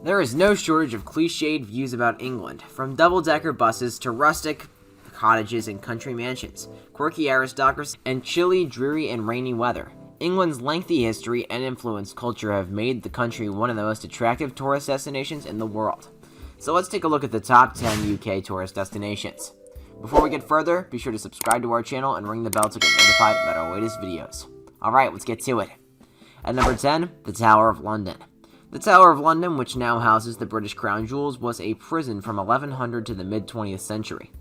There is no shortage of cliched views about England, from double-decker buses to rustic cottages and country mansions, quirky aristocracy, and chilly, dreary, and rainy weather. England's lengthy history and influenced culture have made the country one of the most attractive tourist destinations in the world. So let's take a look at the top 10 UK tourist destinations. Before we get further, be sure to subscribe to our channel and ring the bell to get notified about our latest videos. Alright, let's get to it. At number 10, the Tower of London. The Tower of London, which now houses the British Crown Jewels, was a prison from 1100 to the mid-20th century.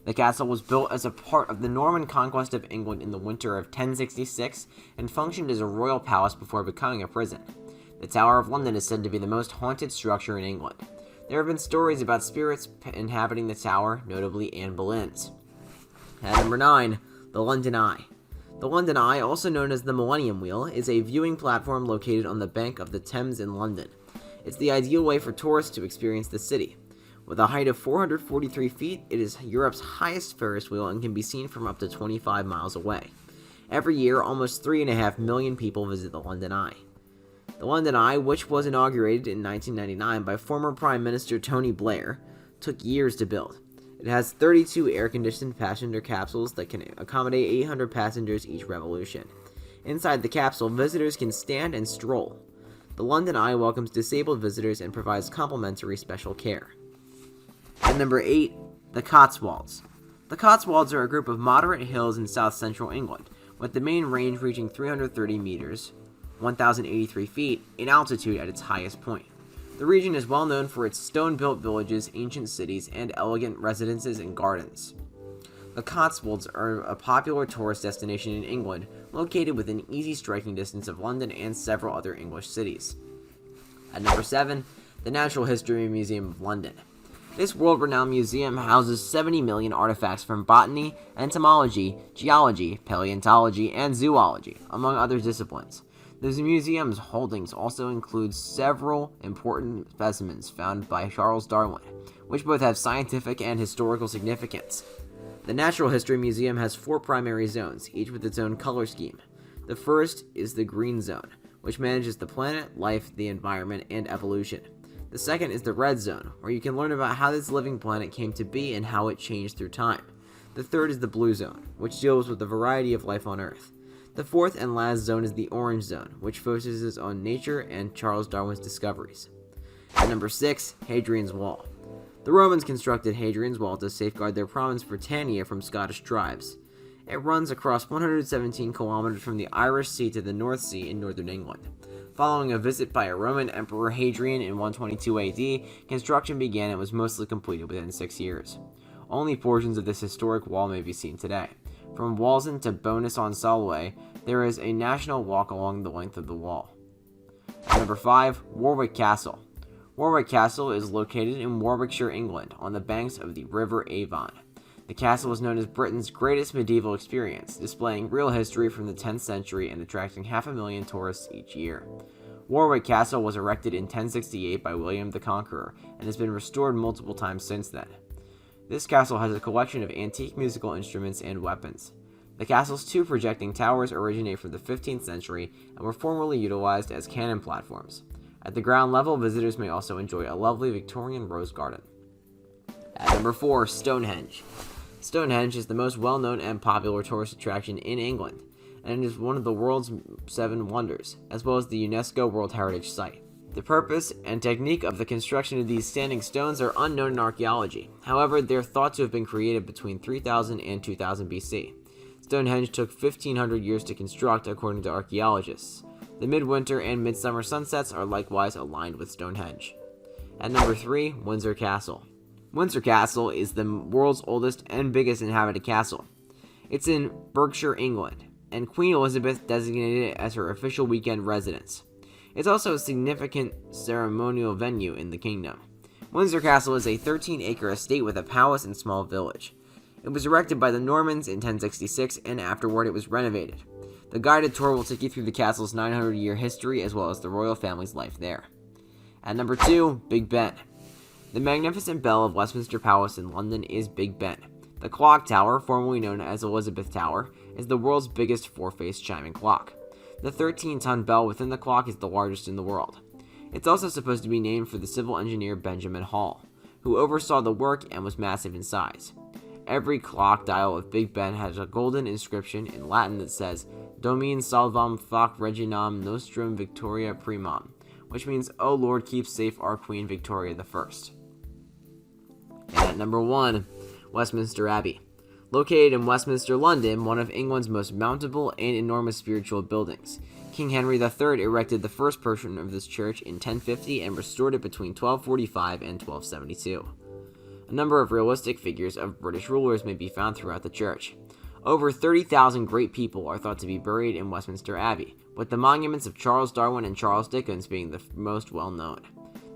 The castle was built as a part of the Norman conquest of England in the winter of 1066 and functioned as a royal palace before becoming a prison. The Tower of London is said to be the most haunted structure in England. There have been stories about spirits inhabiting the tower, notably Anne Boleyn's. At number 9, the London Eye. The London Eye, also known as the Millennium Wheel, is a viewing platform located on the bank of the Thames in London. It's the ideal way for tourists to experience the city. With a height of 443 feet, it is Europe's highest Ferris wheel and can be seen from up to 25 miles away. Every year, almost 3.5 million people visit the London Eye. The London Eye, which was inaugurated in 1999 by former Prime Minister Tony Blair, took years to build. It has 32 air-conditioned passenger capsules that can accommodate 800 passengers each revolution. Inside the capsule, visitors can stand and stroll. The London Eye welcomes disabled visitors and provides complimentary special care. At number 8, the Cotswolds. The Cotswolds are a group of moderate hills in south-central England, with the main range reaching 330 meters, 1,083 feet, in altitude at its highest point. The region is well known for its stone-built villages, ancient cities, and elegant residences and gardens. The Cotswolds are a popular tourist destination in England, located within easy striking distance of London and several other English cities. At number 7, the Natural History Museum of London. This world-renowned museum houses 70 million artifacts from botany, entomology, geology, paleontology, and zoology, among other disciplines. The museum's holdings also include several important specimens found by Charles Darwin, which both have scientific and historical significance. The Natural History Museum has 4 primary zones, each with its own color scheme. The first is the Green Zone, which manages the planet, life, the environment, and evolution. The second is the Red Zone, where you can learn about how this living planet came to be and how it changed through time. The third is the Blue Zone, which deals with the variety of life on Earth. The fourth and last zone is the Orange Zone, which focuses on nature and Charles Darwin's discoveries. At number 6, Hadrian's Wall. The Romans constructed Hadrian's Wall to safeguard their province Britannia from Scottish tribes. It runs across 117 kilometers from the Irish Sea to the North Sea in northern England. Following a visit by a Roman Emperor Hadrian in 122 AD, construction began and was mostly completed within 6 years. Only portions of this historic wall may be seen today. From Wallsend to Bowness-on-Solway, there is a national walk along the length of the wall. At number 5, Warwick Castle. Warwick Castle is located in Warwickshire, England, on the banks of the River Avon. The castle is known as Britain's greatest medieval experience, displaying real history from the 10th century and attracting 500,000 tourists each year. Warwick Castle was erected in 1068 by William the Conqueror and has been restored multiple times since then. This castle has a collection of antique musical instruments and weapons. The castle's 2 projecting towers originate from the 15th century and were formerly utilized as cannon platforms. At the ground level, visitors may also enjoy a lovely Victorian rose garden. At number 4, Stonehenge. Stonehenge is the most well-known and popular tourist attraction in England, and it is one of the world's 7 wonders, as well as the UNESCO World Heritage Site. The purpose and technique of the construction of these standing stones are unknown in archaeology. However, they are thought to have been created between 3000 and 2000 BC. Stonehenge took 1,500 years to construct, according to archaeologists. The midwinter and midsummer sunsets are likewise aligned with Stonehenge. At number 3, Windsor Castle. Windsor Castle is the world's oldest and biggest inhabited castle. It's in Berkshire, England, and Queen Elizabeth designated it as her official weekend residence. It's also a significant ceremonial venue in the kingdom. Windsor Castle is a 13-acre estate with a palace and small village. It was erected by the Normans in 1066, and afterward it was renovated. The guided tour will take you through the castle's 900-year history as well as the royal family's life there. At number 2, Big Ben. The magnificent bell of Westminster Palace in London is Big Ben. The clock tower, formerly known as Elizabeth Tower, is the world's biggest 4-faced chiming clock. The 13-ton bell within the clock is the largest in the world. It's also supposed to be named for the civil engineer Benjamin Hall, who oversaw the work and was massive in size. Every clock dial of Big Ben has a golden inscription in Latin that says, Domine salvam fac reginam nostrum Victoria primam, which means, O Lord, keep safe our Queen Victoria I. And at number 1, Westminster Abbey. Located in Westminster, London, one of England's most mountable and enormous spiritual buildings. King Henry III erected the first portion of this church in 1050 and restored it between 1245 and 1272. A number of realistic figures of British rulers may be found throughout the church. Over 30,000 great people are thought to be buried in Westminster Abbey, with the monuments of Charles Darwin and Charles Dickens being the most well known.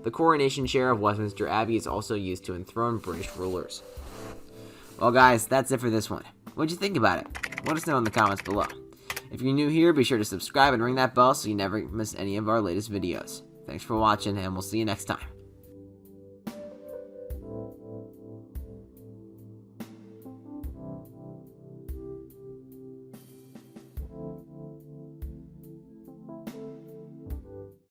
The coronation chair of Westminster Abbey is also used to enthrone British rulers. Well guys, that's it for this one. What'd you think about it? Let us know in the comments below. If you're new here, be sure to subscribe and ring that bell so you never miss any of our latest videos. Thanks for watching, and we'll see you next time.